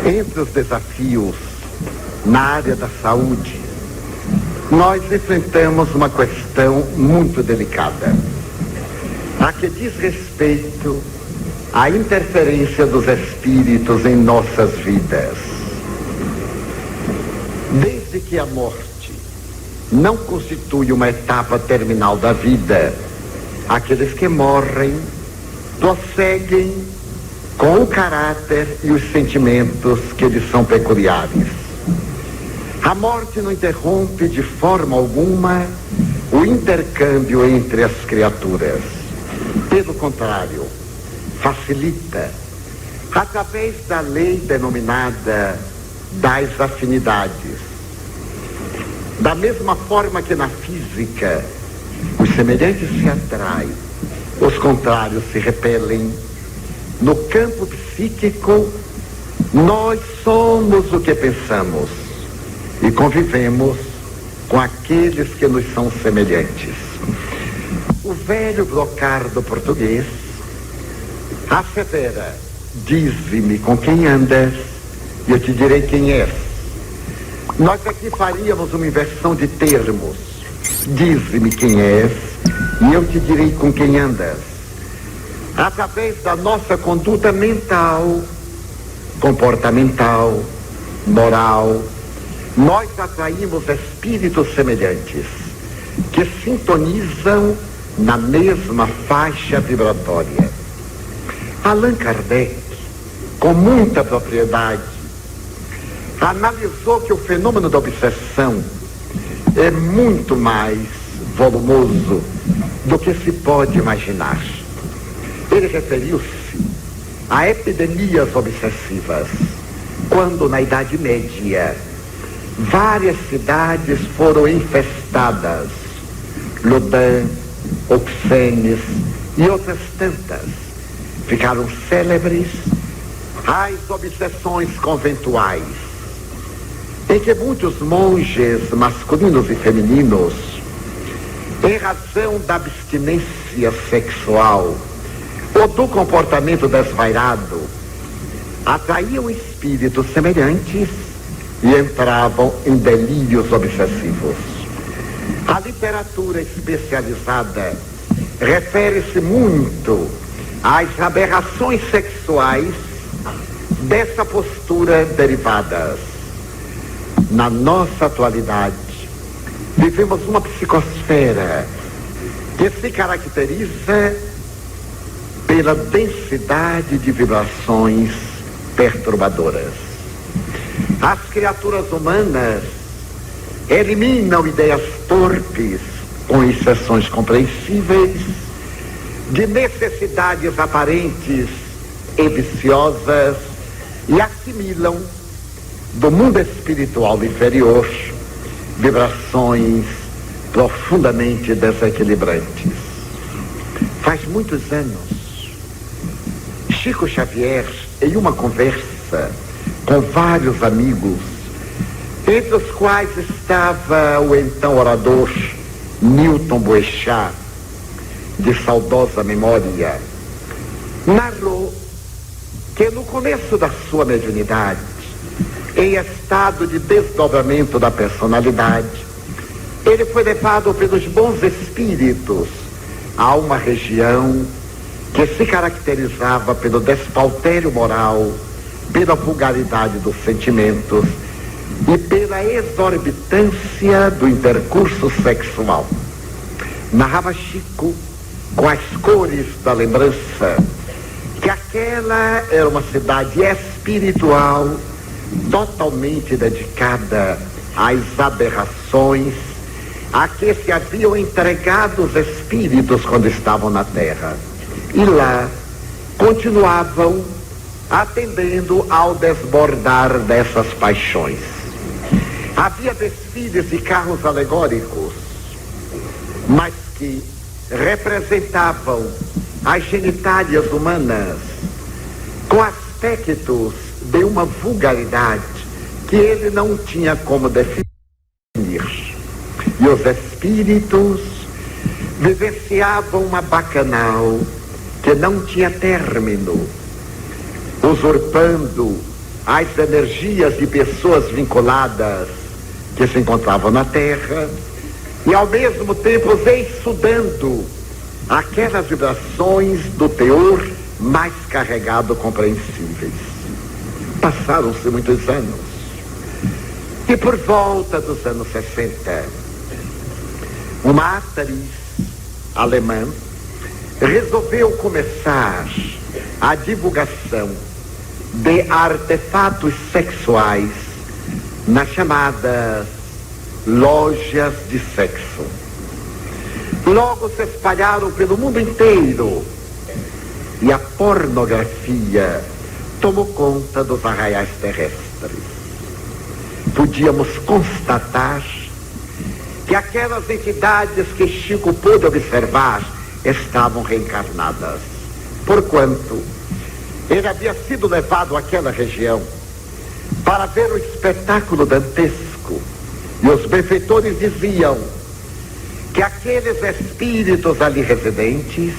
Entre os desafios na área da saúde, nós enfrentamos uma questão muito delicada, a que diz respeito à interferência dos espíritos em nossas vidas. Desde que a morte não constitui uma etapa terminal da vida, aqueles que morrem prosseguem com o caráter e os sentimentos que lhes são peculiares. A morte não interrompe de forma alguma o intercâmbio entre as criaturas. Pelo contrário, facilita, através da lei denominada das afinidades. Da mesma forma que na física os semelhantes se atraem, os contrários se repelem, no campo psíquico nós somos o que pensamos e convivemos com aqueles que nos são semelhantes. O velho brocardo português assevera: dize-me com quem andas e eu te direi quem és. Nós aqui faríamos uma inversão de termos: dize-me quem és e eu te direi com quem andas. Através da nossa conduta mental, comportamental, moral, nós atraímos espíritos semelhantes que sintonizam na mesma faixa vibratória. Allan Kardec, com muita propriedade, analisou que o fenômeno da obsessão é muito mais volumoso do que se pode imaginar. Ele referiu-se a epidemias obsessivas, quando na Idade Média várias cidades foram infestadas, Loudun, Auxerre e outras tantas. Ficaram célebres as obsessões conventuais, em que muitos monges masculinos e femininos, em razão da abstinência sexual ou do comportamento desvairado, atraíam espíritos semelhantes e entravam em delírios obsessivos. A literatura especializada refere-se muito às aberrações sexuais dessa postura derivadas. Na nossa atualidade, vivemos uma psicosfera que se caracteriza pela densidade de vibrações perturbadoras. As criaturas humanas eliminam ideias torpes, com exceções compreensíveis, de necessidades aparentes e viciosas, e assimilam do mundo espiritual inferior vibrações profundamente desequilibrantes. Faz muitos anos, Chico Xavier, em uma conversa com vários amigos, entre os quais estava o então orador Newton Boechat, de saudosa memória, narrou que no começo da sua mediunidade, em estado de desdobramento da personalidade, ele foi levado pelos bons espíritos a uma região que se caracterizava pelo despautério moral, pela vulgaridade dos sentimentos e pela exorbitância do intercurso sexual. Narrava Chico, com as cores da lembrança, que aquela era uma cidade espiritual totalmente dedicada às aberrações a que se haviam entregado os espíritos quando estavam na terra. E lá continuavam atendendo ao desbordar dessas paixões. Havia desfiles de carros alegóricos, mas que representavam as genitálias humanas com aspectos de uma vulgaridade que ele não tinha como definir. E os espíritos vivenciavam uma bacanal que não tinha término, usurpando as energias de pessoas vinculadas que se encontravam na Terra e ao mesmo tempo estudando aquelas vibrações do teor mais carregado compreensíveis. Passaram-se muitos anos e por volta dos anos 60, uma atriz alemã resolveu começar a divulgação de artefatos sexuais nas chamadas lojas de sexo. Logo se espalharam pelo mundo inteiro e a pornografia tomou conta dos arraiais terrestres. Podíamos constatar que aquelas entidades que Chico pôde observar estavam reencarnadas, porquanto ele havia sido levado àquela região para ver o espetáculo dantesco, e os benfeitores diziam que aqueles espíritos ali residentes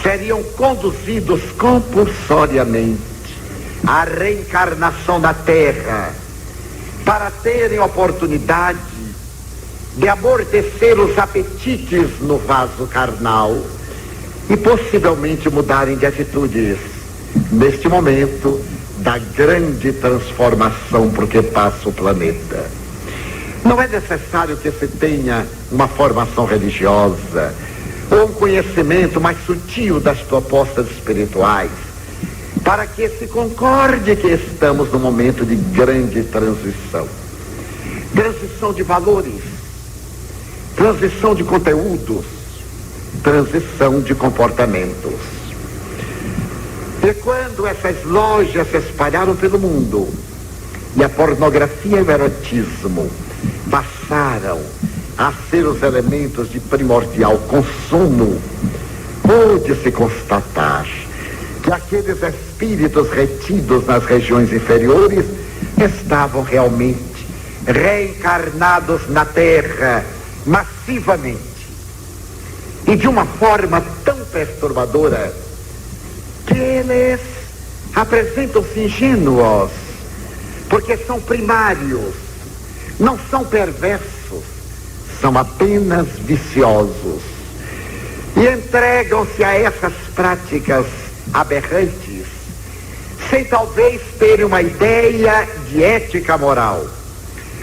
seriam conduzidos compulsoriamente à reencarnação na Terra para terem oportunidade de amortecer os apetites no vaso carnal e possivelmente mudarem de atitudes neste momento da grande transformação por que passa o planeta. Não é necessário que se tenha uma formação religiosa ou um conhecimento mais sutil das propostas espirituais para que se concorde que estamos num momento de grande transição. Transição de valores, transição de conteúdos, transição de comportamentos. E quando essas lojas se espalharam pelo mundo e a pornografia e o erotismo passaram a ser os elementos de primordial consumo, pôde-se constatar que aqueles espíritos retidos nas regiões inferiores estavam realmente reencarnados na Terra massivamente e de uma forma tão perturbadora que eles apresentam-se ingênuos, porque são primários, não são perversos, são apenas viciosos e entregam-se a essas práticas aberrantes sem talvez terem uma ideia de ética moral,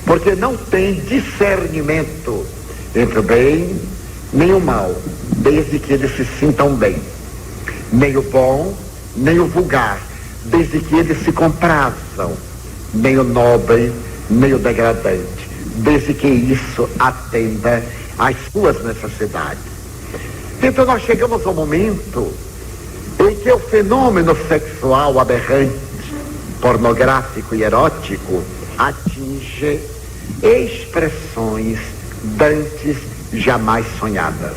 porque não têm discernimento entre o bem nem o mal, desde que eles se sintam bem, nem o bom nem o vulgar, desde que eles se comprazam, nem o nobre nem o degradante, desde que isso atenda às suas necessidades. Então nós chegamos ao momento em que o fenômeno sexual aberrante, pornográfico e erótico atinge expressões dantes jamais sonhadas.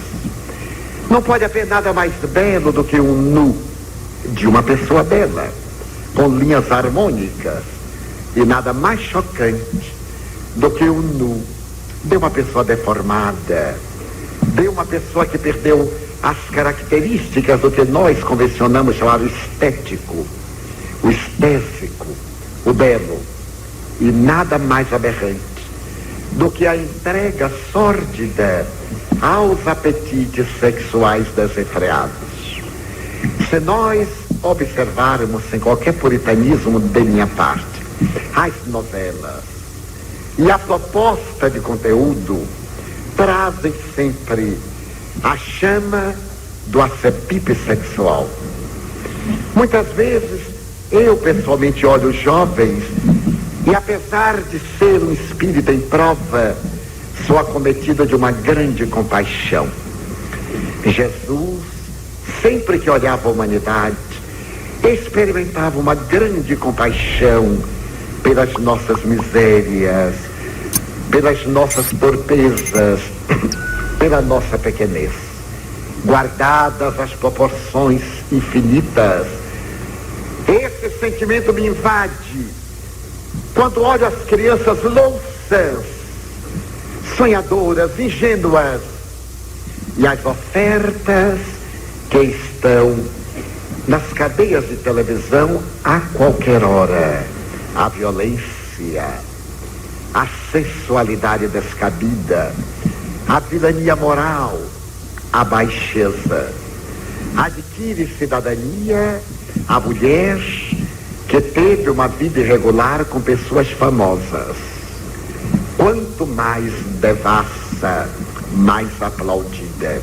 Não pode haver nada mais belo do que um nu de uma pessoa bela, com linhas harmônicas, e nada mais chocante do que um nu de uma pessoa deformada, de uma pessoa que perdeu as características do que nós convencionamos chamar o estético, o estésico, o belo, e nada mais aberrante do que a entrega sórdida aos apetites sexuais desenfreados. Se nós observarmos, sem qualquer puritanismo de minha parte, as novelas e a proposta de conteúdo, trazem sempre a chama do acepipe sexual. Muitas vezes eu pessoalmente olho os jovens e, apesar de ser um espírito em prova, sou acometido de uma grande compaixão. Jesus, sempre que olhava a humanidade, experimentava uma grande compaixão pelas nossas misérias, pelas nossas torpezas, pela nossa pequenez. Guardadas as proporções infinitas, esse sentimento me invade quando olho as crianças louças, sonhadoras, ingênuas, e as ofertas que estão nas cadeias de televisão a qualquer hora. A violência, a sensualidade descabida, a vilania moral, a baixeza. Adquire cidadania a mulher que teve uma vida irregular com pessoas famosas. Quanto mais devassa, mais aplaudida.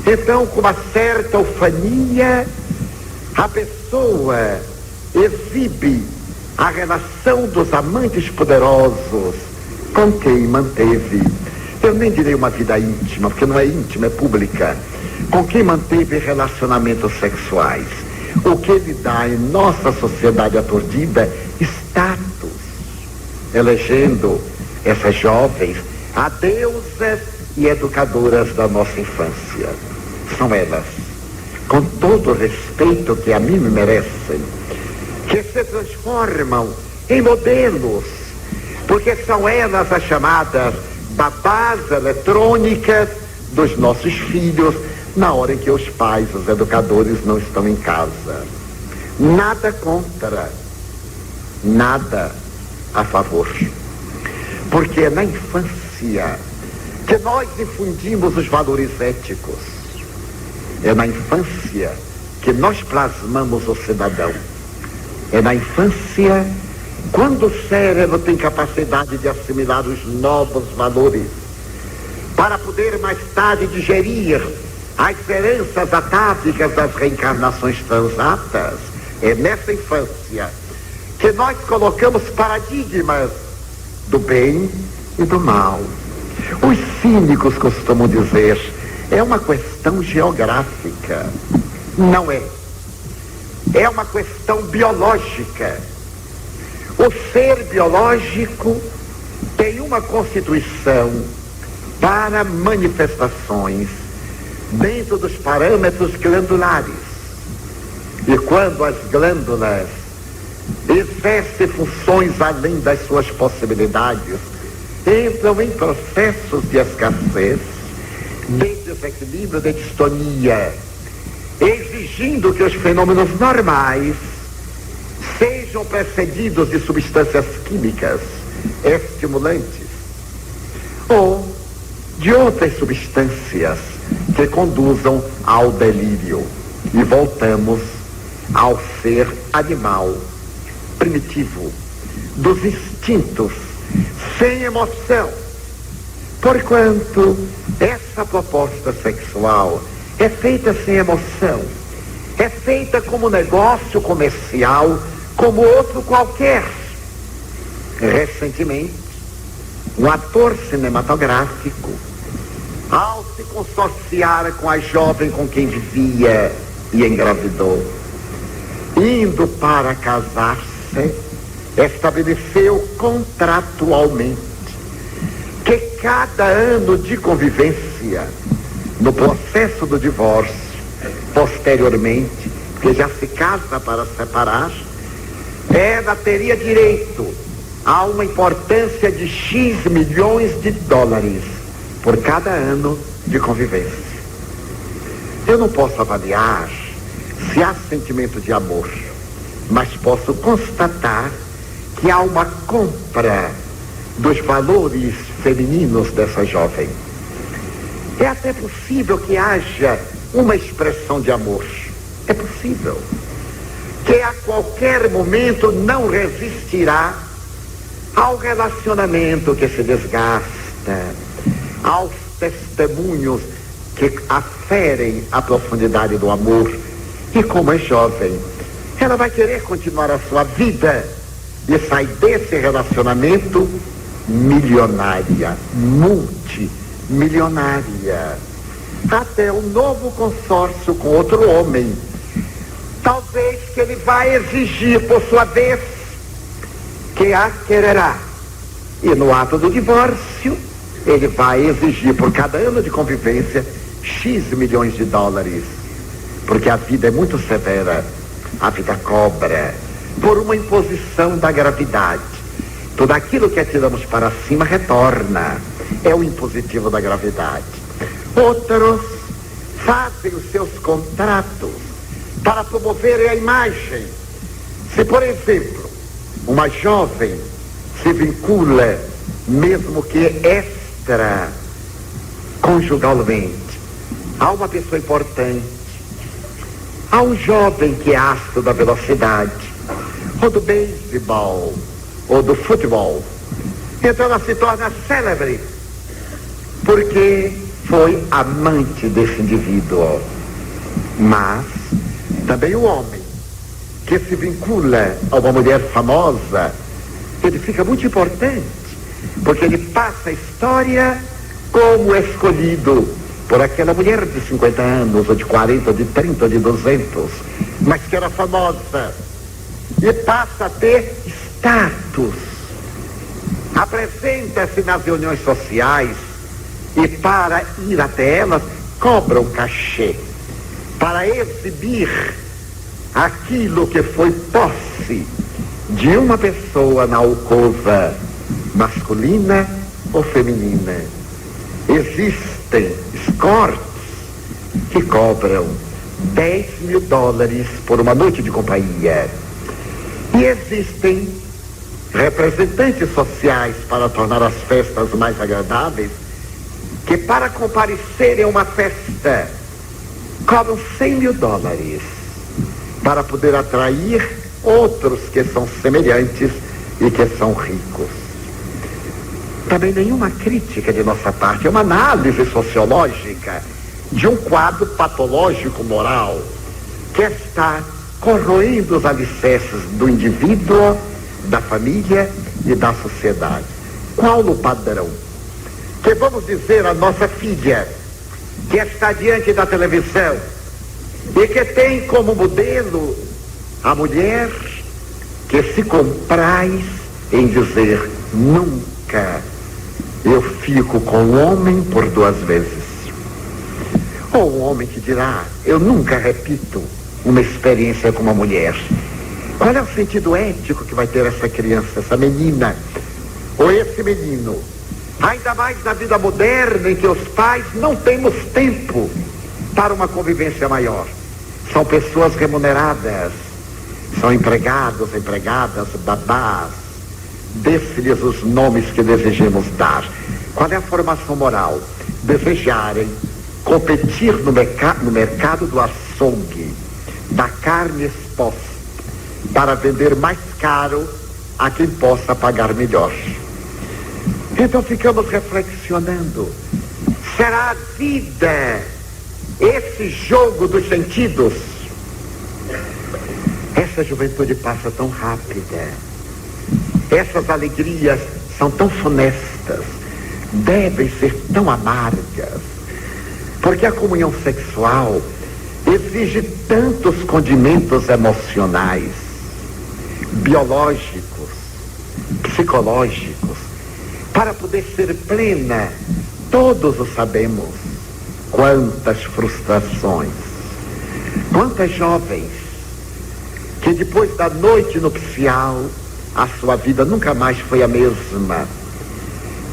Então, com uma certa ufania, a pessoa exibe a relação dos amantes poderosos com quem manteve, eu nem direi uma vida íntima, porque não é íntima, é pública, com quem manteve relacionamentos sexuais. O que lhe dá em nossa sociedade aturdida status, elegendo essas jovens a deusas e educadoras da nossa infância. São elas, com todo o respeito que a mim me merecem, que se transformam em modelos, porque são elas as chamadas babás eletrônicas dos nossos filhos, na hora em que os pais, os educadores, não estão em casa. Nada contra, nada a favor. Porque é na infância que nós infundimos os valores éticos. É na infância que nós plasmamos o cidadão. É na infância, quando o cérebro tem capacidade de assimilar os novos valores, para poder mais tarde digerir as heranças atávicas das reencarnações transatas. É nessa infância que nós colocamos paradigmas do bem e do mal. Os cínicos costumam dizer, é uma questão geográfica. Não é. É uma questão biológica. O ser biológico tem uma constituição para manifestações dentro dos parâmetros glandulares. E quando as glândulas exercem funções além das suas possibilidades, entram em processos de escassez, de desequilíbrio, de distonia, exigindo que os fenômenos normais sejam precedidos de substâncias químicas estimulantes ou de outras substâncias que conduzam ao delírio. E voltamos ao ser animal, primitivo, dos instintos, sem emoção. Porquanto essa proposta sexual é feita sem emoção, é feita como negócio comercial, como outro qualquer. Recentemente, um ator cinematográfico, ao se consorciar com a jovem com quem vivia e engravidou, indo para casar-se, estabeleceu contratualmente que cada ano de convivência, no processo do divórcio, posteriormente, porque já se casa para separar, ela teria direito a uma importância de X milhões de dólares por cada ano de convivência. Eu não posso avaliar se há sentimento de amor, mas posso constatar que há uma compra dos valores femininos dessa jovem. É até possível que haja uma expressão de amor. É possível que a qualquer momento não resistirá ao relacionamento que se desgasta, aos testemunhos que aferem a profundidade do amor. E como é jovem, ela vai querer continuar a sua vida e sai desse relacionamento milionária, multimilionária, até um novo consórcio com outro homem. Talvez que ele vai exigir, por sua vez, que a quererá. E no ato do divórcio, ele vai exigir por cada ano de convivência X milhões de dólares. Porque a vida é muito severa. A vida cobra por uma imposição da gravidade. Tudo aquilo que atiramos para cima retorna. É o impositivo da gravidade. Outros fazem os seus contratos para promover a imagem. Se, por exemplo, uma jovem se vincula, mesmo que extraconjugalmente, a uma pessoa importante, a um jovem que é astro da velocidade, ou do beisebol, ou do futebol, então ela se torna célebre, porque foi amante desse indivíduo. Mas também o homem que se vincula a uma mulher famosa, ele fica muito importante, porque ele passa a história como escolhido por aquela mulher de 50 anos, ou de 40, ou de 30, ou de 200, mas que era famosa, e passa a ter status, apresenta-se nas reuniões sociais, e para ir até elas cobra um cachê, para exibir aquilo que foi posse de uma pessoa na alcova, masculina ou feminina. Existem escortes que cobram $10.000 por uma noite de companhia. E existem representantes sociais para tornar as festas mais agradáveis, que para comparecerem a uma festa cobram $100.000 para poder atrair outros que são semelhantes e que são ricos. Também nenhuma crítica de nossa parte, é uma análise sociológica de um quadro patológico moral que está corroendo os alicerces do indivíduo, da família e da sociedade. Qual o padrão? Que vamos dizer à nossa filha, que está diante da televisão e que tem como modelo a mulher que se compraz em dizer: nunca eu fico com o homem por 2 vezes. Ou um homem que dirá: eu nunca repito uma experiência com uma mulher. Qual é o sentido ético que vai ter essa criança, essa menina, ou esse menino? Ainda mais na vida moderna, em que os pais não temos tempo para uma convivência maior. São pessoas remuneradas, são empregados, empregadas, babás. Dê-se-lhes os nomes que desejemos dar. Qual é a formação moral? Desejarem competir no mercado do açougue, da carne exposta, para vender mais caro a quem possa pagar melhor. Então ficamos reflexionando: será a vida esse jogo dos sentidos? Essa juventude passa tão rápida, essas alegrias são tão funestas, devem ser tão amargas, porque a comunhão sexual exige tantos condimentos emocionais, biológicos, psicológicos, para poder ser plena. Todos o sabemos. Quantas frustrações, quantas jovens que depois da noite nupcial a sua vida nunca mais foi a mesma,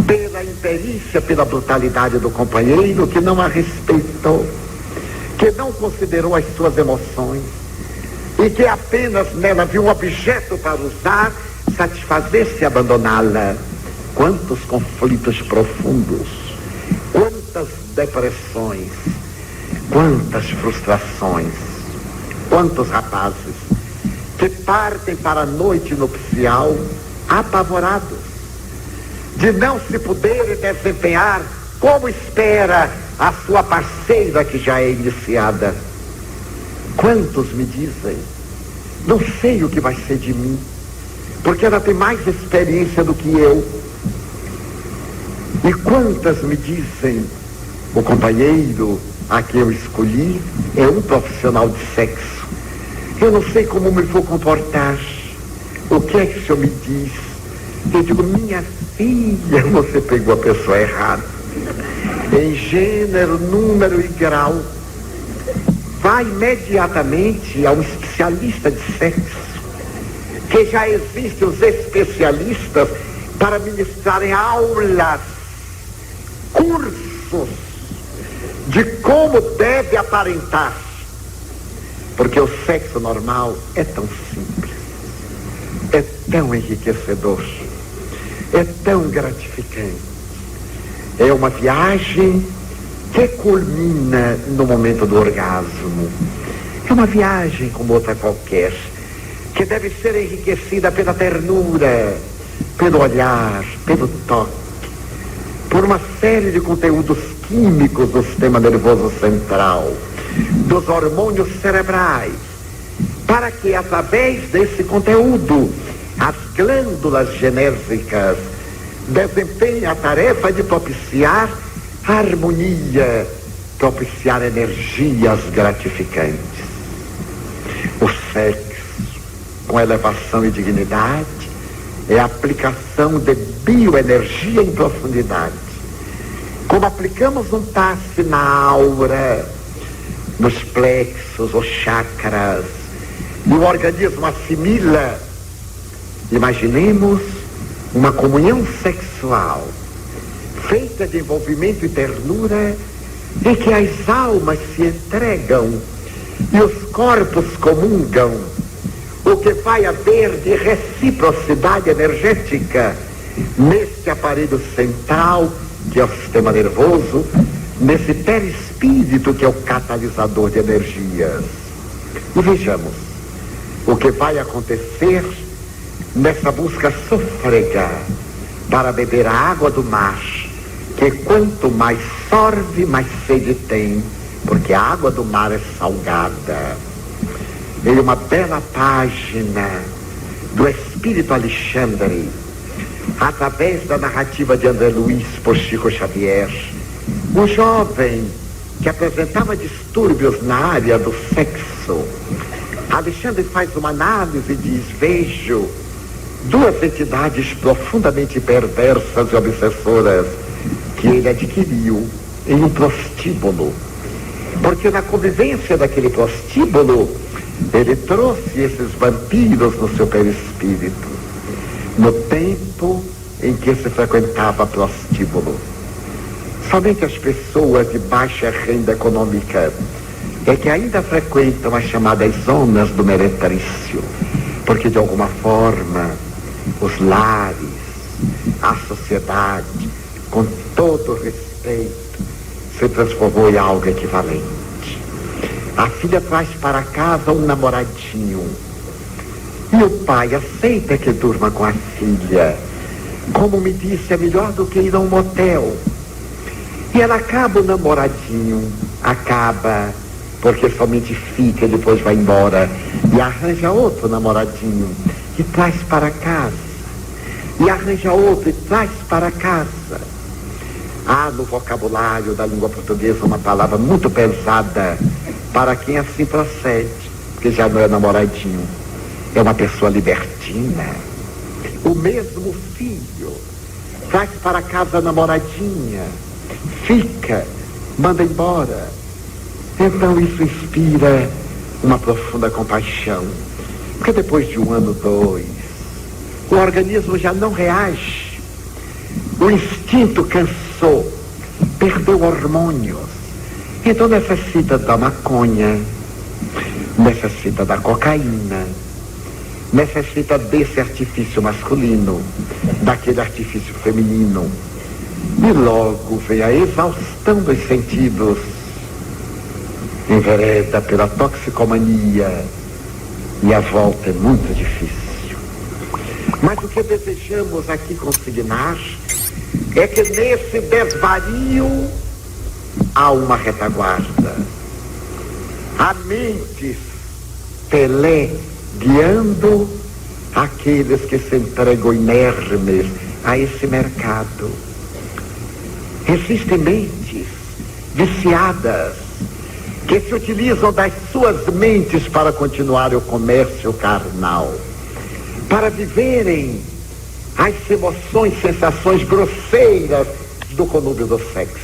pela imperícia, pela brutalidade do companheiro que não a respeitou, que não considerou as suas emoções e que apenas nela viu um objeto para usar, satisfazer-se e abandoná-la. Quantos conflitos profundos, quantas depressões, quantas frustrações, quantos rapazes que partem para a noite nupcial apavorados de não se poderem desempenhar como espera a sua parceira que já é iniciada. Quantos me dizem: não sei o que vai ser de mim, porque ela tem mais experiência do que eu. E quantas me dizem: o companheiro a que eu escolhi é um profissional de sexo, eu não sei como me vou comportar, o que é que o senhor me diz? Eu digo: minha filha, você pegou a pessoa errada. Em gênero, número e grau, vá imediatamente a um especialista de sexo, que já existem os especialistas para ministrarem aulas, cursos de como deve aparentar. Porque o sexo normal é tão simples, é tão enriquecedor, é tão gratificante. É uma viagem que culmina no momento do orgasmo. É uma viagem como outra qualquer, que deve ser enriquecida pela ternura, pelo olhar, pelo toque, por uma série de conteúdos químicos do sistema nervoso central, dos hormônios cerebrais, para que através desse conteúdo as glândulas genésicas desempenhem a tarefa de propiciar harmonia, propiciar energias gratificantes. O sexo, com elevação e dignidade, é a aplicação de bioenergia em profundidade. Como aplicamos um passe na aura, nos plexos, os chakras, e o organismo assimila, imaginemos uma comunhão sexual feita de envolvimento e ternura, em que as almas se entregam e os corpos comungam. O que vai haver de reciprocidade energética neste aparelho central, que é o sistema nervoso, nesse perispírito, que é o catalisador de energias. E vejamos o que vai acontecer nessa busca sôfrega para beber a água do mar, que quanto mais sorve, mais sede tem, porque a água do mar é salgada. Em uma bela página do Espírito Alexandre, através da narrativa de André Luiz por Chico Xavier, um jovem que apresentava distúrbios na área do sexo, Alexandre faz uma análise e diz: vejo duas entidades profundamente perversas e obsessoras que ele adquiriu em um prostíbulo, porque na convivência daquele prostíbulo ele trouxe esses vampiros no seu perispírito, no tempo em que se frequentava prostíbulo. Somente as pessoas de baixa renda econômica é que ainda frequentam as chamadas zonas do meretrício, porque de alguma forma os lares, a sociedade, com todo respeito, se transformou em algo equivalente. A filha traz para casa um namoradinho e o pai aceita que durma com a filha. Como me disse, é melhor do que ir a um motel. E ela acaba o namoradinho, acaba, porque somente fica e depois vai embora e arranja outro namoradinho e traz para casa, e arranja outro e traz para casa. Há no vocabulário da língua portuguesa uma palavra muito pesada para quem assim procede, porque já não é namoradinho, é uma pessoa libertina. O mesmo filho traz para casa a namoradinha, fica, manda embora. Então isso inspira uma profunda compaixão, porque depois de 1 ano, 2, o organismo já não reage, o instinto cansou, perdeu hormônios, então necessita da maconha, necessita da cocaína, necessita desse artifício masculino, daquele artifício feminino, e logo vem a exaustão dos sentidos, envereda pela toxicomania, e a volta é muito difícil. Mas o que desejamos aqui consignar é que nesse desvario há uma retaguarda. Há mentes teleguiando aqueles que se entregam inermes a esse mercado. Existem mentes viciadas que se utilizam das suas mentes para continuar o comércio carnal, para viverem as emoções, sensações grosseiras do conúbio do sexo,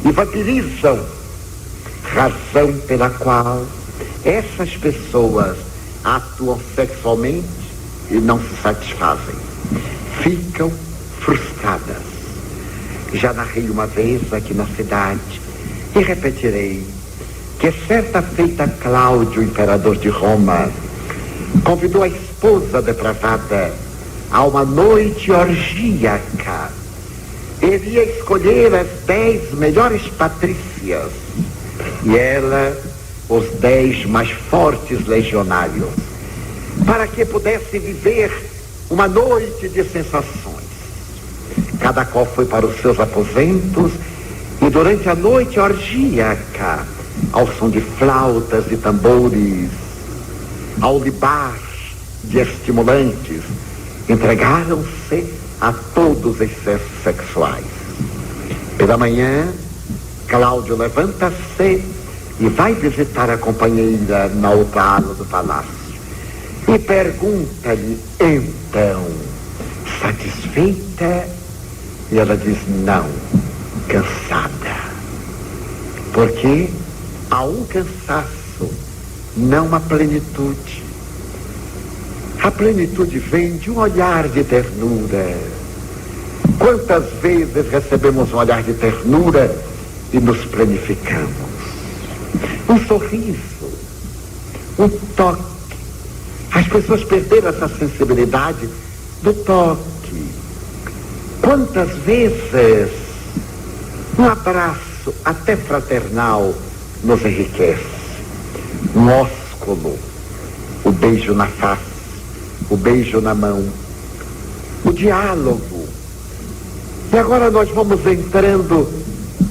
e vampirizam, razão pela qual essas pessoas atuam sexualmente e não se satisfazem, ficam frustradas. Já narrei uma vez aqui na cidade e repetirei que certa feita Cláudio, imperador de Roma, convidou a esposa depravada a uma noite orgíaca. Ele ia escolher as 10 melhores patrícias e ela os 10 mais fortes legionários, para que pudesse viver uma noite de sensações. Cada qual foi para os seus aposentos e durante a noite orgíaca, ao som de flautas e tambores, ao libar de estimulantes, entregaram-se a todos os excessos sexuais. Pela manhã, Cláudio levanta-se e vai visitar a companheira na outra ala do palácio e pergunta-lhe então, satisfeita? E ela diz não, cansada. Porque há um cansaço, não uma plenitude. A plenitude vem de um olhar de ternura. Quantas vezes recebemos um olhar de ternura e nos planificamos? Um sorriso, um toque. As pessoas perderam essa sensibilidade do toque. Quantas vezes um abraço, até fraternal, nos enriquece. Um ósculo, o beijo na face, o beijo na mão, o diálogo. E agora nós vamos entrando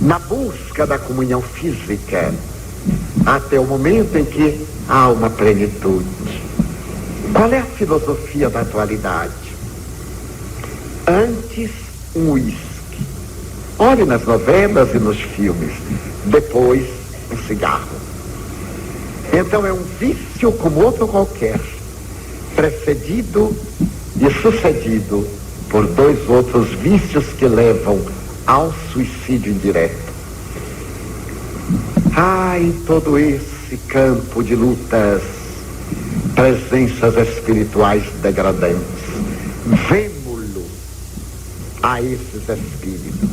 na busca da comunhão física, até o momento em que há uma plenitude. Qual é a filosofia da atualidade? Antes, um uísque. Olhe nas novelas e nos filmes. Depois, um cigarro. Então é um vício como outro qualquer, precedido e sucedido por 2 outros vícios que levam ao suicídio indireto. Em todo esse campo de lutas, presenças espirituais degradantes. Vemo-lo a esses espíritos.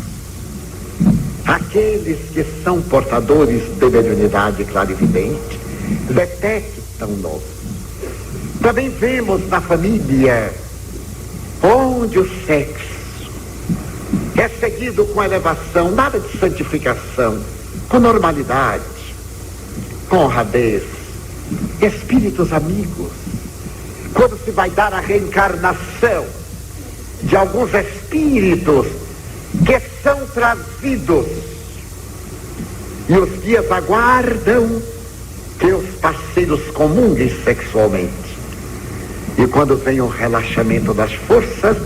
Aqueles que são portadores de mediunidade clarividente detectam-nos. Também vemos na família onde o sexo é seguido com elevação, nada de santificação, com normalidade, com honradez, espíritos amigos. Quando se vai dar a reencarnação de alguns espíritos que são trazidos e os guias aguardam que os parceiros comunguem sexualmente. E quando vem o relaxamento das forças,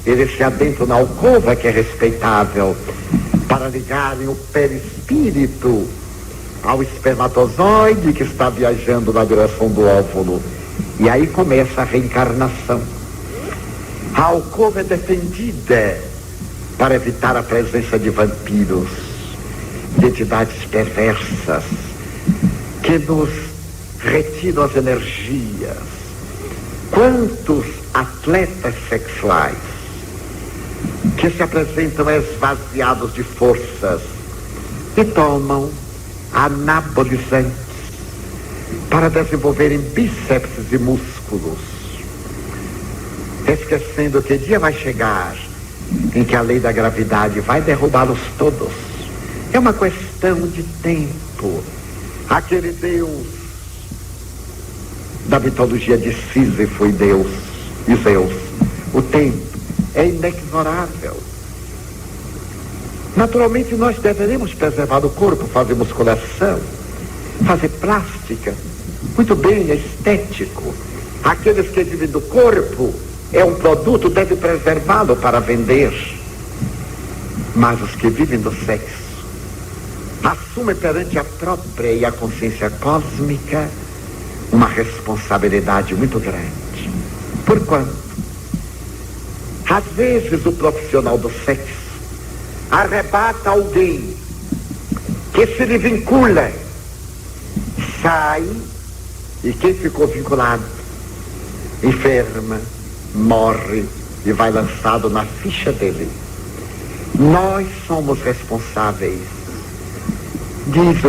eles se adentram na alcova, que é respeitável, para ligarem o perispírito ao espermatozoide que está viajando na direção do óvulo. E aí começa a reencarnação. A alcova é defendida para evitar a presença de vampiros, de entidades perversas, que nos retiram as energias. Quantos atletas sexuais que se apresentam esvaziados de forças e tomam anabolizantes para desenvolverem bíceps e músculos, esquecendo que dia vai chegar em que a lei da gravidade vai derrubá-los todos. É uma questão de tempo. Aquele Deus da mitologia de Sísifo e Zeus, o tempo é inexorável. Naturalmente nós deveremos preservar o corpo, fazer musculação, fazer plástica. Muito bem, é estético. Aqueles que vivem do corpo, é um produto, deve preservá-lo para vender. Mas os que vivem do sexo assumem perante a própria e a consciência cósmica uma responsabilidade muito grande. Por quanto? Às vezes o profissional do sexo arrebata alguém que se lhe vincula, sai, e quem ficou vinculado enferma, morre e vai lançado na ficha dele. Nós somos responsáveis Diz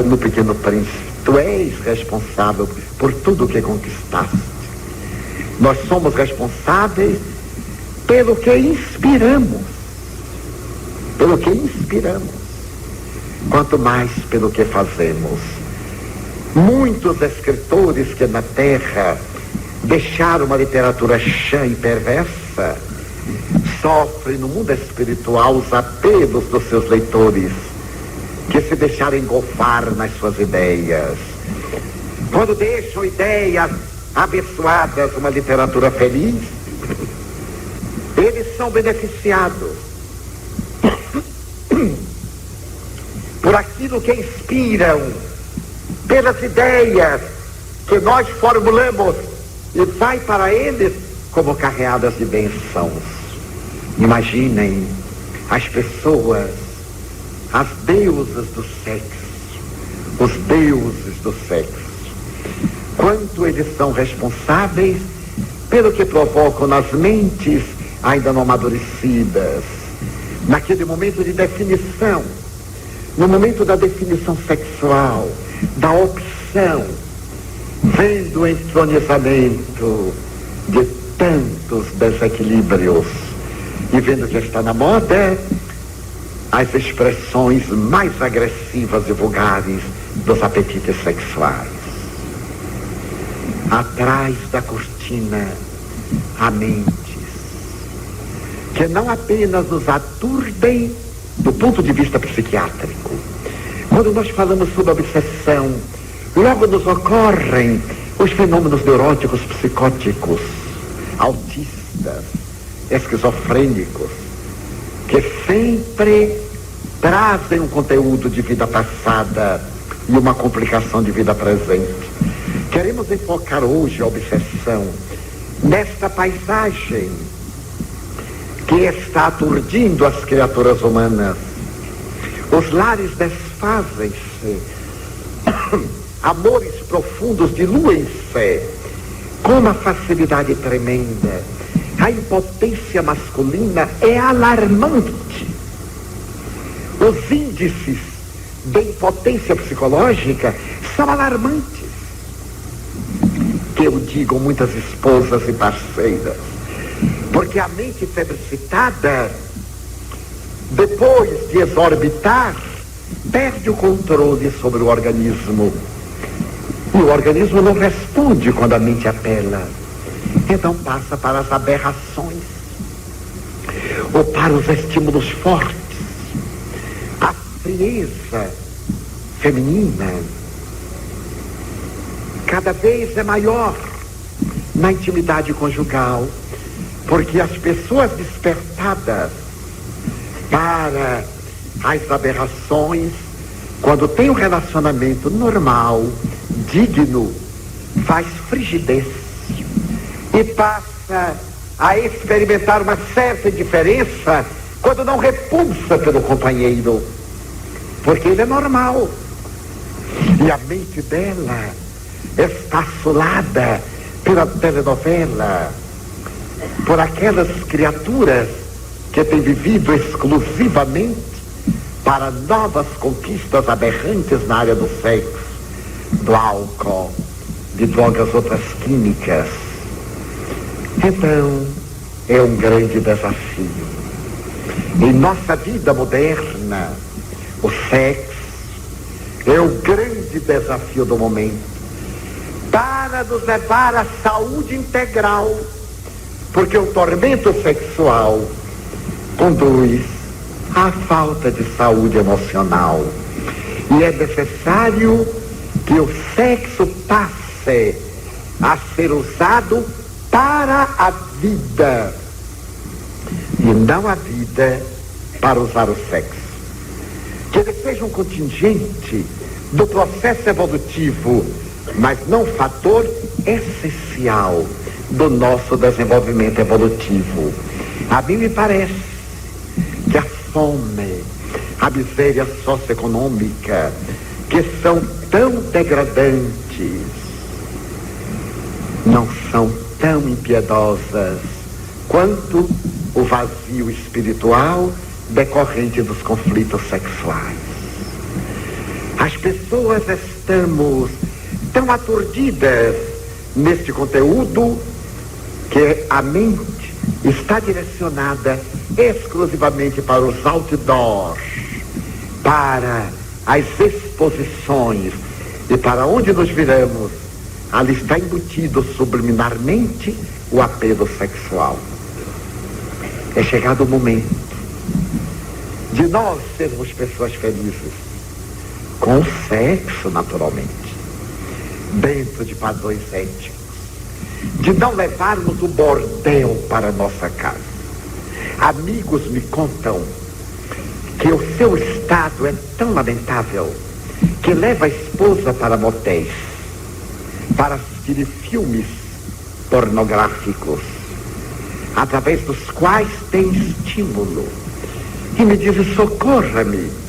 no Pequeno Príncipe: tu és responsável por tudo o que conquistaste. Nós somos responsáveis pelo que inspiramos. Pelo que inspiramos. Quanto mais pelo que fazemos. Muitos escritores que na Terra deixaram uma literatura chã e perversa sofrem no mundo espiritual os apelos dos seus leitores, que se deixaram engolfar nas suas ideias. Quando deixam ideias abençoadas, uma literatura feliz, eles são beneficiados por aquilo que inspiram, pelas ideias que nós formulamos, e vai para eles como carreadas de bênçãos. Imaginem as pessoas, as deusas do sexo, os deuses do sexo, quanto eles são responsáveis pelo que provocam nas mentes ainda não amadurecidas, naquele momento de definição, no momento da definição sexual, da opção, vendo o entronizamento de tantos desequilíbrios e vendo que está na moda as expressões mais agressivas e vulgares dos apetites sexuais. Atrás da cortina há mentes que não apenas nos aturdem do ponto de vista psiquiátrico. Quando nós falamos sobre obsessão, logo nos ocorrem os fenômenos neuróticos psicóticos, autistas, esquizofrênicos, que sempre trazem um conteúdo de vida passada e uma complicação de vida presente. Queremos enfocar hoje a obsessão nesta paisagem que está aturdindo as criaturas humanas. Os lares desfazem-se, amores profundos diluem-se com uma facilidade tremenda. A impotência masculina é alarmante. Os índices de impotência psicológica são alarmantes. Que eu digo muitas esposas e parceiras, porque a mente febricitada, depois de exorbitar, perde o controle sobre o organismo. E o organismo não responde quando a mente apela. Então passa para as aberrações, ou para os estímulos fortes. A frieza feminina cada vez é maior na intimidade conjugal, porque as pessoas despertadas para as aberrações, quando tem um relacionamento normal, digno, faz frigidez e passa a experimentar uma certa indiferença quando não repulsa pelo companheiro, porque ele é normal. E a mente dela está assolada pela telenovela, por aquelas criaturas que têm vivido exclusivamente para novas conquistas aberrantes na área do sexo, do álcool, de drogas outras químicas. Então, é um grande desafio. Em nossa vida moderna, o sexo é o grande desafio do momento, para nos levar à saúde integral, porque o tormento sexual conduz à falta de saúde emocional. E é necessário que o sexo passe a ser usado para a vida, e não a vida para usar o sexo. Que ele seja um contingente do processo evolutivo, mas não um fator essencial do nosso desenvolvimento evolutivo. A mim me parece que a fome, a miséria socioeconômica, que são tão degradantes, não são tão impiedosas quanto o vazio espiritual decorrente dos conflitos sexuais. As pessoas estamos tão aturdidas neste conteúdo que a mente está direcionada exclusivamente para os outdoors, para as exposições, e para onde nos viramos, ali está embutido subliminarmente o apelo sexual. É chegado o momento de nós sermos pessoas felizes, com o sexo, naturalmente, dentro de padrões éticos, de não levarmos o bordel para a nossa casa. Amigos me contam que o seu estado é tão lamentável que leva a esposa para motéis, para assistir filmes pornográficos, através dos quais tem estímulo. E me diz: socorra-me.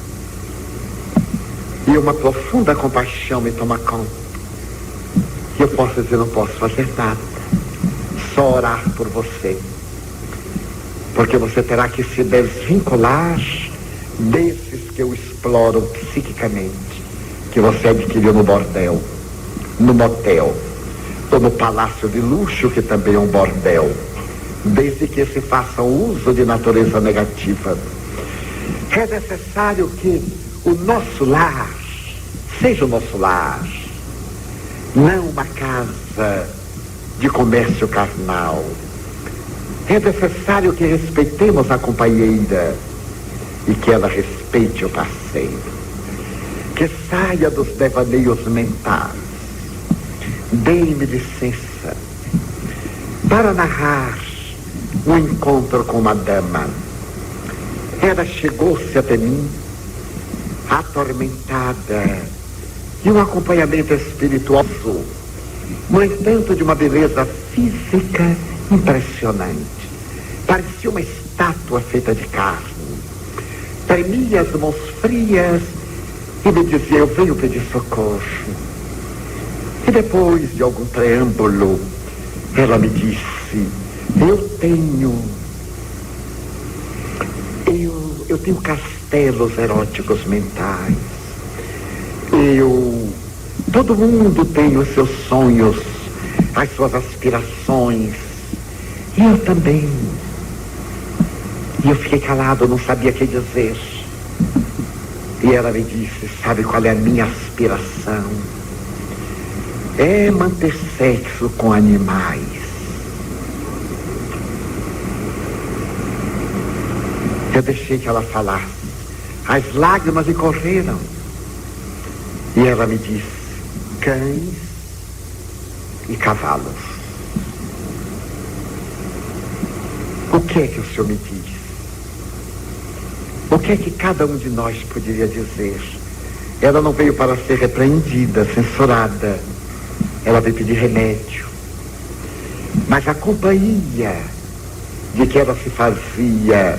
E uma profunda compaixão me toma conta. E eu posso dizer: não posso fazer nada, só orar por você, porque você terá que se desvincular desses que o exploram psiquicamente, que você adquiriu no bordel, no motel, ou no palácio de luxo, que também é um bordel, desde que se faça uso de natureza negativa. É necessário que o nosso lar seja o nosso lar, não uma casa de comércio carnal. É necessário que respeitemos a companheira e que ela respeite o parceiro, que saia dos devaneios mentais. Dê-me licença para narrar um encontro com uma dama. Ela chegou-se até mim, atormentada, e um acompanhamento espirituoso, no entanto de uma beleza física impressionante. Parecia uma estátua feita de carne. Tremia as mãos frias e me dizia: eu venho pedir socorro. E depois de algum preâmbulo, ela me disse: eu tenho castelos eróticos mentais. Todo mundo tem os seus sonhos, as suas aspirações. E eu também. E eu fiquei calado, não sabia o que dizer. E ela me disse: sabe qual é a minha aspiração? É manter sexo com animais. Eu deixei que ela falasse. As lágrimas me correram. E ela me disse: cães e cavalos. O que é que o senhor me diz? O que é que cada um de nós poderia dizer? Ela não veio para ser repreendida, censurada. Ela veio pedir remédio. Mas a companhia de que ela se fazia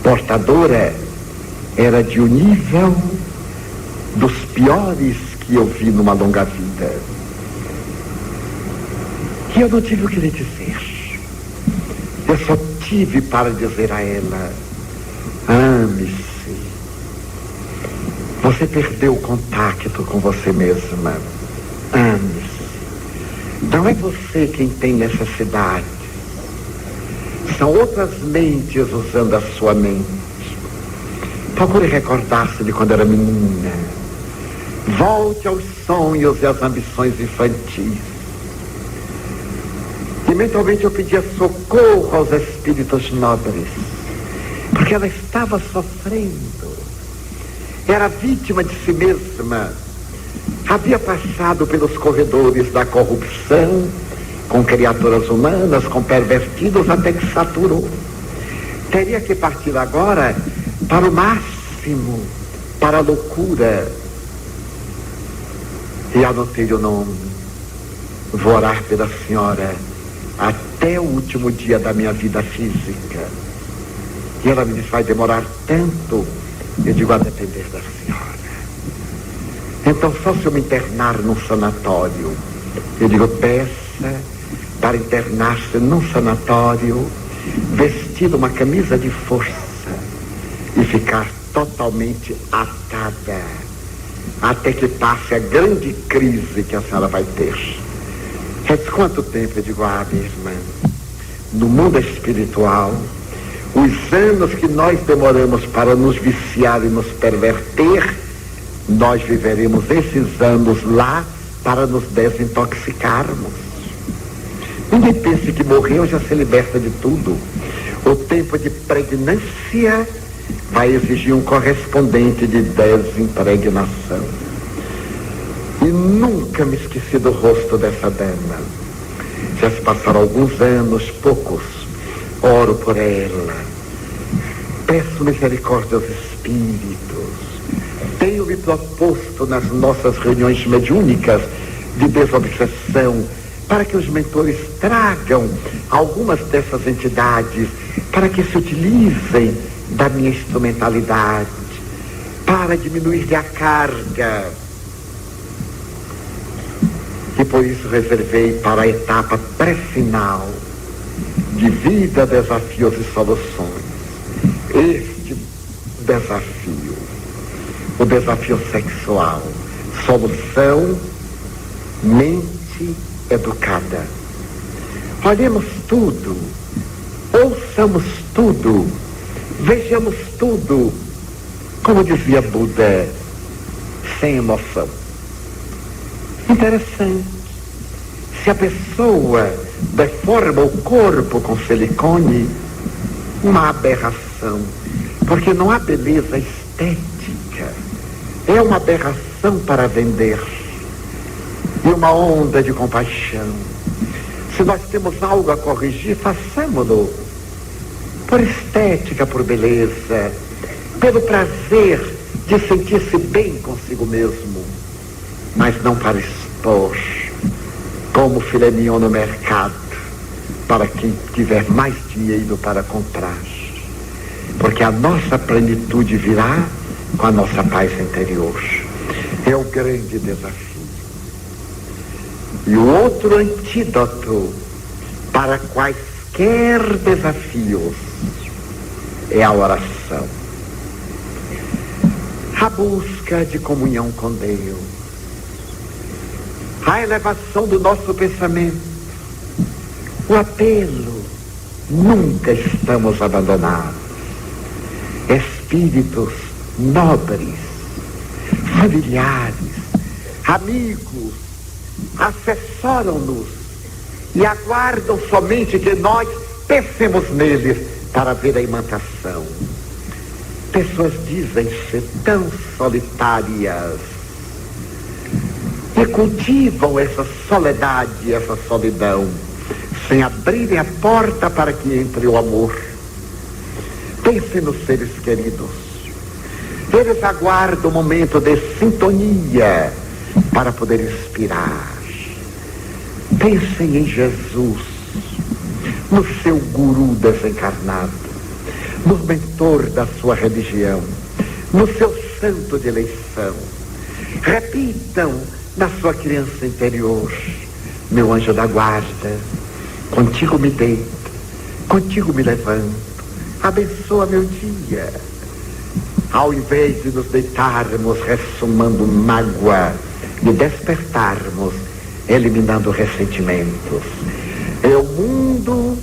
portadora era de um nível dos piores que eu vi numa longa vida. E eu não tive o que lhe dizer. Eu só tive para dizer a ela: ame-se. Você perdeu o contato com você mesma. Ame-se. Não é você quem tem necessidade. São outras mentes usando a sua mente. Procure recordar-se de quando era menina. Volte aos sonhos e às ambições infantis. E mentalmente eu pedia socorro aos espíritos nobres, porque ela estava sofrendo. Era vítima de si mesma. Havia passado pelos corredores da corrupção, com criaturas humanas, com pervertidos, até que saturou. Teria que partir agora para o máximo, para a loucura. E anotei o nome. Vou orar pela senhora até o último dia da minha vida física. E ela me disse: vai demorar tanto? Eu digo: a depender da senhora. Então, só se eu me internar num sanatório. Eu digo: peça para internar-se num sanatório, vestindo uma camisa de força e ficar totalmente atada até que passe a grande crise que a senhora vai ter. Faz quanto tempo? Eu digo, minha irmã, no mundo espiritual, os anos que nós demoramos para nos viciar e nos perverter, nós viveremos esses anos lá para nos desintoxicarmos. Ninguém pense que morreu já se liberta de tudo. O tempo de pregnância vai exigir um correspondente de desimpregnação. E nunca me esqueci do rosto dessa dama. Já se passaram alguns anos, poucos. Oro por ela. Peço misericórdia aos espíritos. Tenho me proposto nas nossas reuniões mediúnicas de desobsessão para que os mentores tragam algumas dessas entidades para que se utilizem da minha instrumentalidade para diminuir a carga. E por isso reservei para a etapa pré-final de vida, desafios e soluções este desafio, o desafio sexual, solução, mente educada. Olhemos tudo, ouçamos tudo, vejamos tudo, como dizia Buda, sem emoção. Interessante. Se a pessoa deforma o corpo com silicone, uma aberração, porque não há beleza estética, é uma aberração para vender. E uma onda de compaixão. Se nós temos algo a corrigir, façamos-no por estética, por beleza, pelo prazer de sentir-se bem consigo mesmo, mas não para expor como filé mignon no mercado para quem tiver mais dinheiro para comprar, porque a nossa plenitude virá com a nossa paz interior. É o grande desafio. E o outro antídoto para quaisquer desafios é a oração. A busca de comunhão com Deus. A elevação do nosso pensamento. O apelo. Nunca estamos abandonados. Espíritos nobres, familiares, amigos, assessoram-nos e aguardam somente que nós pensemos neles para ver a imantação. Pessoas dizem-se tão solitárias e cultivam essa soledade, essa solidão, sem abrirem a porta para que entre o amor. Pensem nos seres queridos. Eles aguardam o momento de sintonia para poder inspirar. Pensem em Jesus, no seu guru desencarnado, no mentor da sua religião, no seu santo de eleição. Repitam na sua criança interior: meu anjo da guarda, contigo me deito, contigo me levanto, abençoa meu dia. Ao invés de nos deitarmos ressumando mágoa e despertarmos eliminando ressentimentos. O mundo,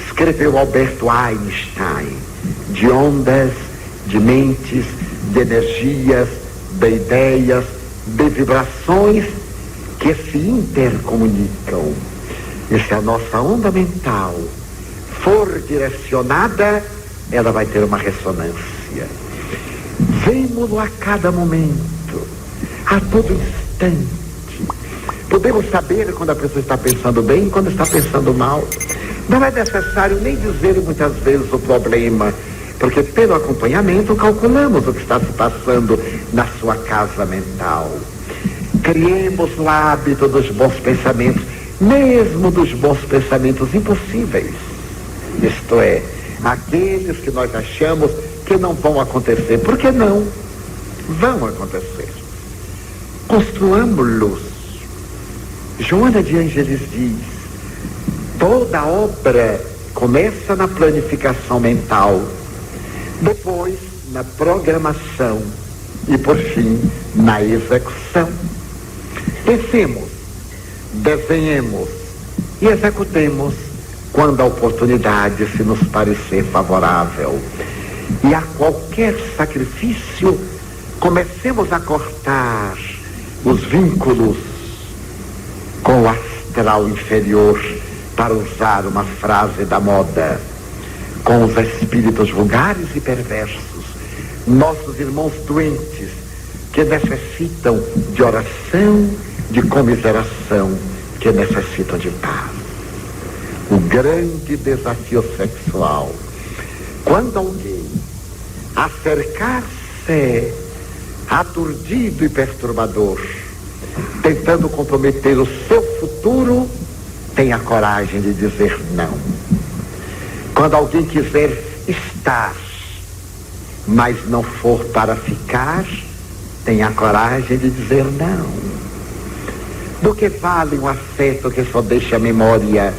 escreveu Alberto Einstein, de ondas, de mentes, de energias, de ideias, de vibrações que se intercomunicam. E se a nossa onda mental for direcionada, ela vai ter uma ressonância. Vemo-lo a cada momento, a todo instante. Podemos saber quando a pessoa está pensando bem e quando está pensando mal. Não é necessário nem dizer muitas vezes o problema, porque pelo acompanhamento calculamos o que está se passando na sua casa mental. Criemos o hábito dos bons pensamentos, mesmo dos bons pensamentos impossíveis. Isto é, aqueles que nós achamos que não vão acontecer. Por que não? Vão acontecer. Construamos-los. Joana de Ângeles diz: toda obra começa na planificação mental, depois na programação e, por fim, na execução. Pensemos, desenhemos e executemos quando a oportunidade se nos parecer favorável. E a qualquer sacrifício, comecemos a cortar os vínculos com o astral inferior, para usar uma frase da moda, com os espíritos vulgares e perversos, nossos irmãos doentes, que necessitam de oração, de comiseração, que necessitam de paz. O grande desafio sexual, quando alguém acercar-se aturdido e perturbador, tentando comprometer o seu futuro, tenha coragem de dizer não. Quando alguém quiser estar, mas não for para ficar, tenha coragem de dizer não. Do que vale um afeto que só deixa a memória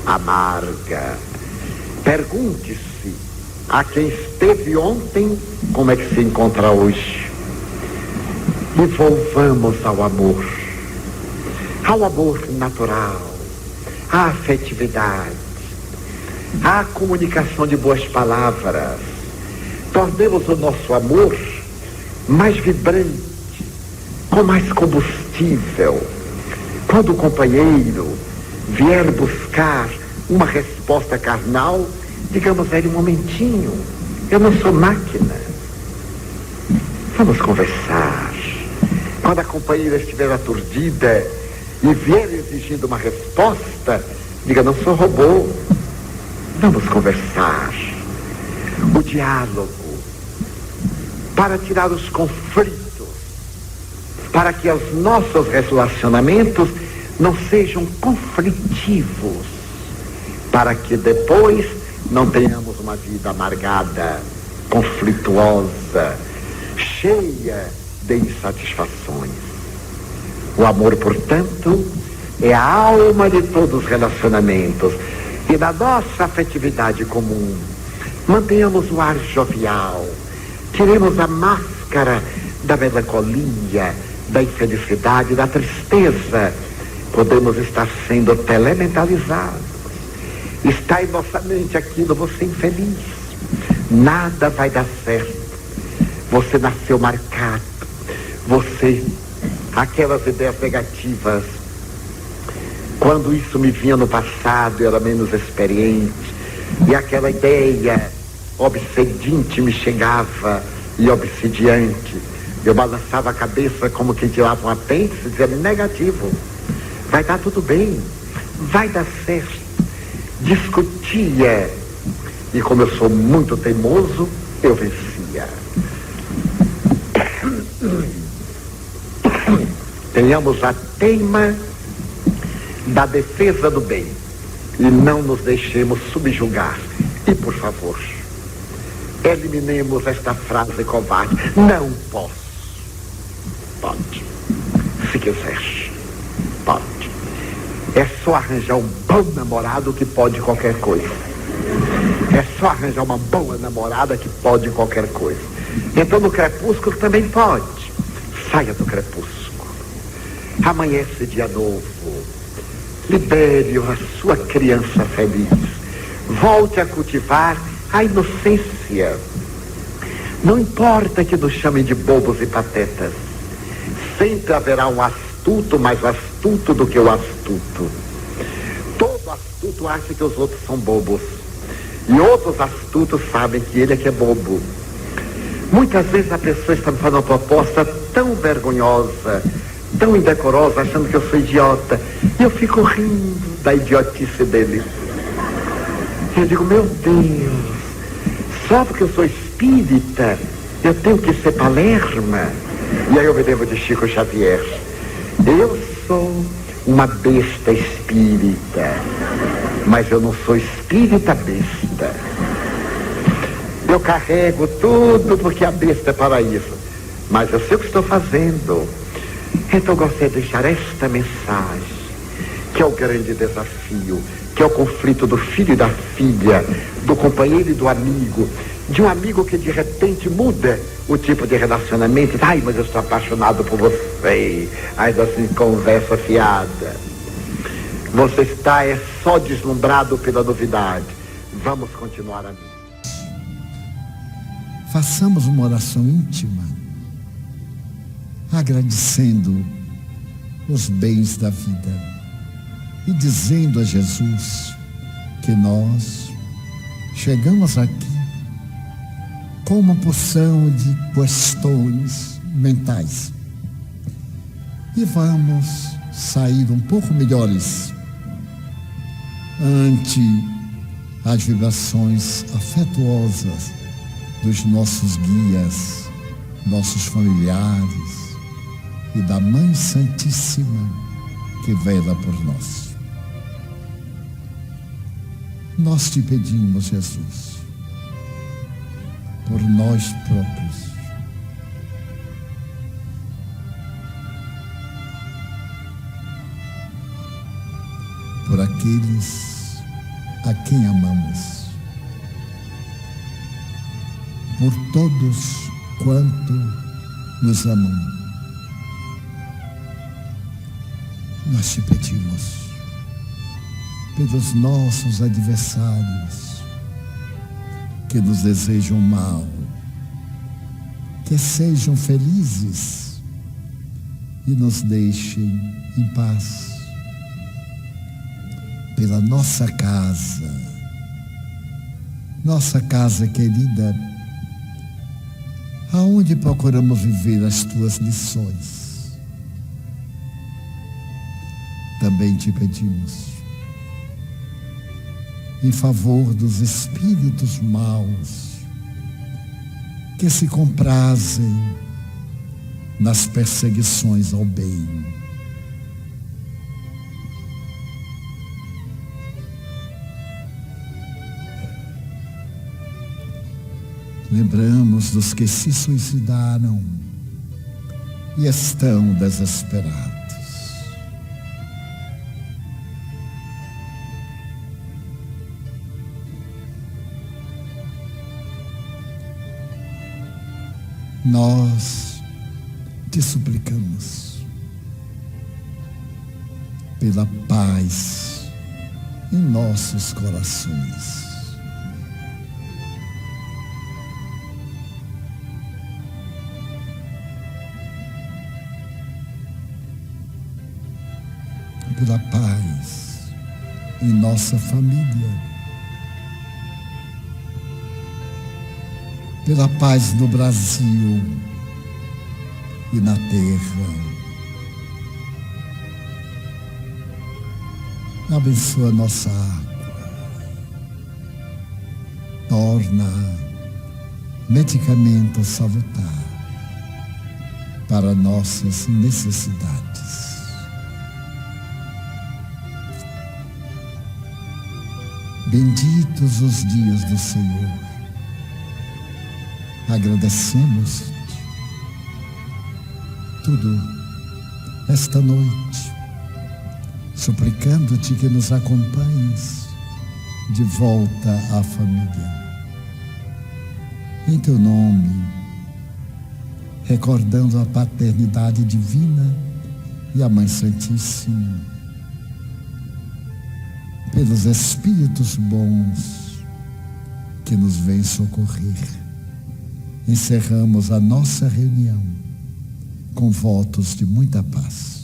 amarga? Pergunte-se a quem esteve ontem como é que se encontra hoje. E volvamos ao amor natural, à afetividade, à comunicação de boas palavras. Tornemos o nosso amor mais vibrante, com mais combustível. Quando o companheiro vier buscar uma resposta carnal, digamos a ele: um momentinho, eu não sou máquina, vamos conversar. Quando a companheira estiver aturdida e vier exigindo uma resposta, diga: não sou robô, vamos conversar. O diálogo, para tirar os conflitos, para que os nossos relacionamentos não sejam conflitivos, para que depois não tenhamos uma vida amargada, conflituosa, cheia de insatisfações. O amor, portanto, é a alma de todos os relacionamentos. E na nossa afetividade comum, mantenhamos o ar jovial, tiremos a máscara da melancolia, da infelicidade, da tristeza. Podemos estar sendo telementalizados. Está em nossa mente aquilo: você é infeliz, nada vai dar certo, você nasceu marcado, você, aquelas ideias negativas. Quando isso me vinha no passado, eu era menos experiente, e aquela ideia obsedinte me chegava, e obsidiante, eu balançava a cabeça como quem tirava um apêndice, dizendo: negativo, vai dar tudo bem, vai dar certo. Discutia, e como eu sou muito teimoso, eu vencia. Tenhamos a teima da defesa do bem e não nos deixemos subjugar. E, por favor, eliminemos esta frase covarde: não posso. Pode, se quiser, pode. É só arranjar um bom namorado que pode qualquer coisa. É só arranjar uma boa namorada que pode qualquer coisa. Então no crepúsculo também pode. Saia do crepúsculo. Amanhece dia novo. Libere a sua criança feliz. Volte a cultivar a inocência. Não importa que nos chamem de bobos e patetas. Sempre haverá um astuto mais astuto do que o astuto. Todo astuto acha que os outros são bobos. E outros astutos sabem que ele é que é bobo. Muitas vezes a pessoa está me fazendo uma proposta tão vergonhosa, tão indecorosa, achando que eu sou idiota. E eu fico rindo da idiotice dele. Eu digo: meu Deus, só porque eu sou espírita, eu tenho que ser palerma. E aí eu me lembro de Chico Xavier: eu sou uma besta espírita, mas eu não sou espírita besta. Eu carrego tudo porque a besta é para isso, mas eu sei o que estou fazendo. Então eu gostaria de deixar esta mensagem, que é o grande desafio, que é o conflito do filho e da filha, do companheiro e do amigo, de um amigo que de repente muda o tipo de relacionamento. Ai, mas eu estou apaixonado por você. Aí assim, conversa fiada. Você está só deslumbrado pela novidade. Vamos continuar, amigo. Façamos uma oração íntima, agradecendo os bens da vida e dizendo a Jesus que nós chegamos aqui com uma porção de questões mentais e vamos sair um pouco melhores ante as vibrações afetuosas dos nossos guias, nossos familiares e da Mãe Santíssima que vela por nós. Nós te pedimos, Jesus, por nós próprios, por aqueles a quem amamos, por todos quanto nos amam. Nós te pedimos pelos nossos adversários que nos desejam mal, que sejam felizes e nos deixem em paz. Pela nossa casa querida, aonde procuramos viver as tuas lições. Também te pedimos em favor dos espíritos maus que se comprazem nas perseguições ao bem. Lembramos dos que se suicidaram e estão desesperados. Nós te suplicamos pela paz em nossos corações. Pela paz em nossa família, pela paz no Brasil e na terra. Abençoa nossa água, torna medicamento salutar para nossas necessidades. Benditos os dias do Senhor. Agradecemos-te tudo esta noite, suplicando-te que nos acompanhes de volta à família. Em teu nome, recordando a paternidade divina e a Mãe Santíssima, pelos Espíritos bons que nos vêm socorrer, encerramos a nossa reunião com votos de muita paz.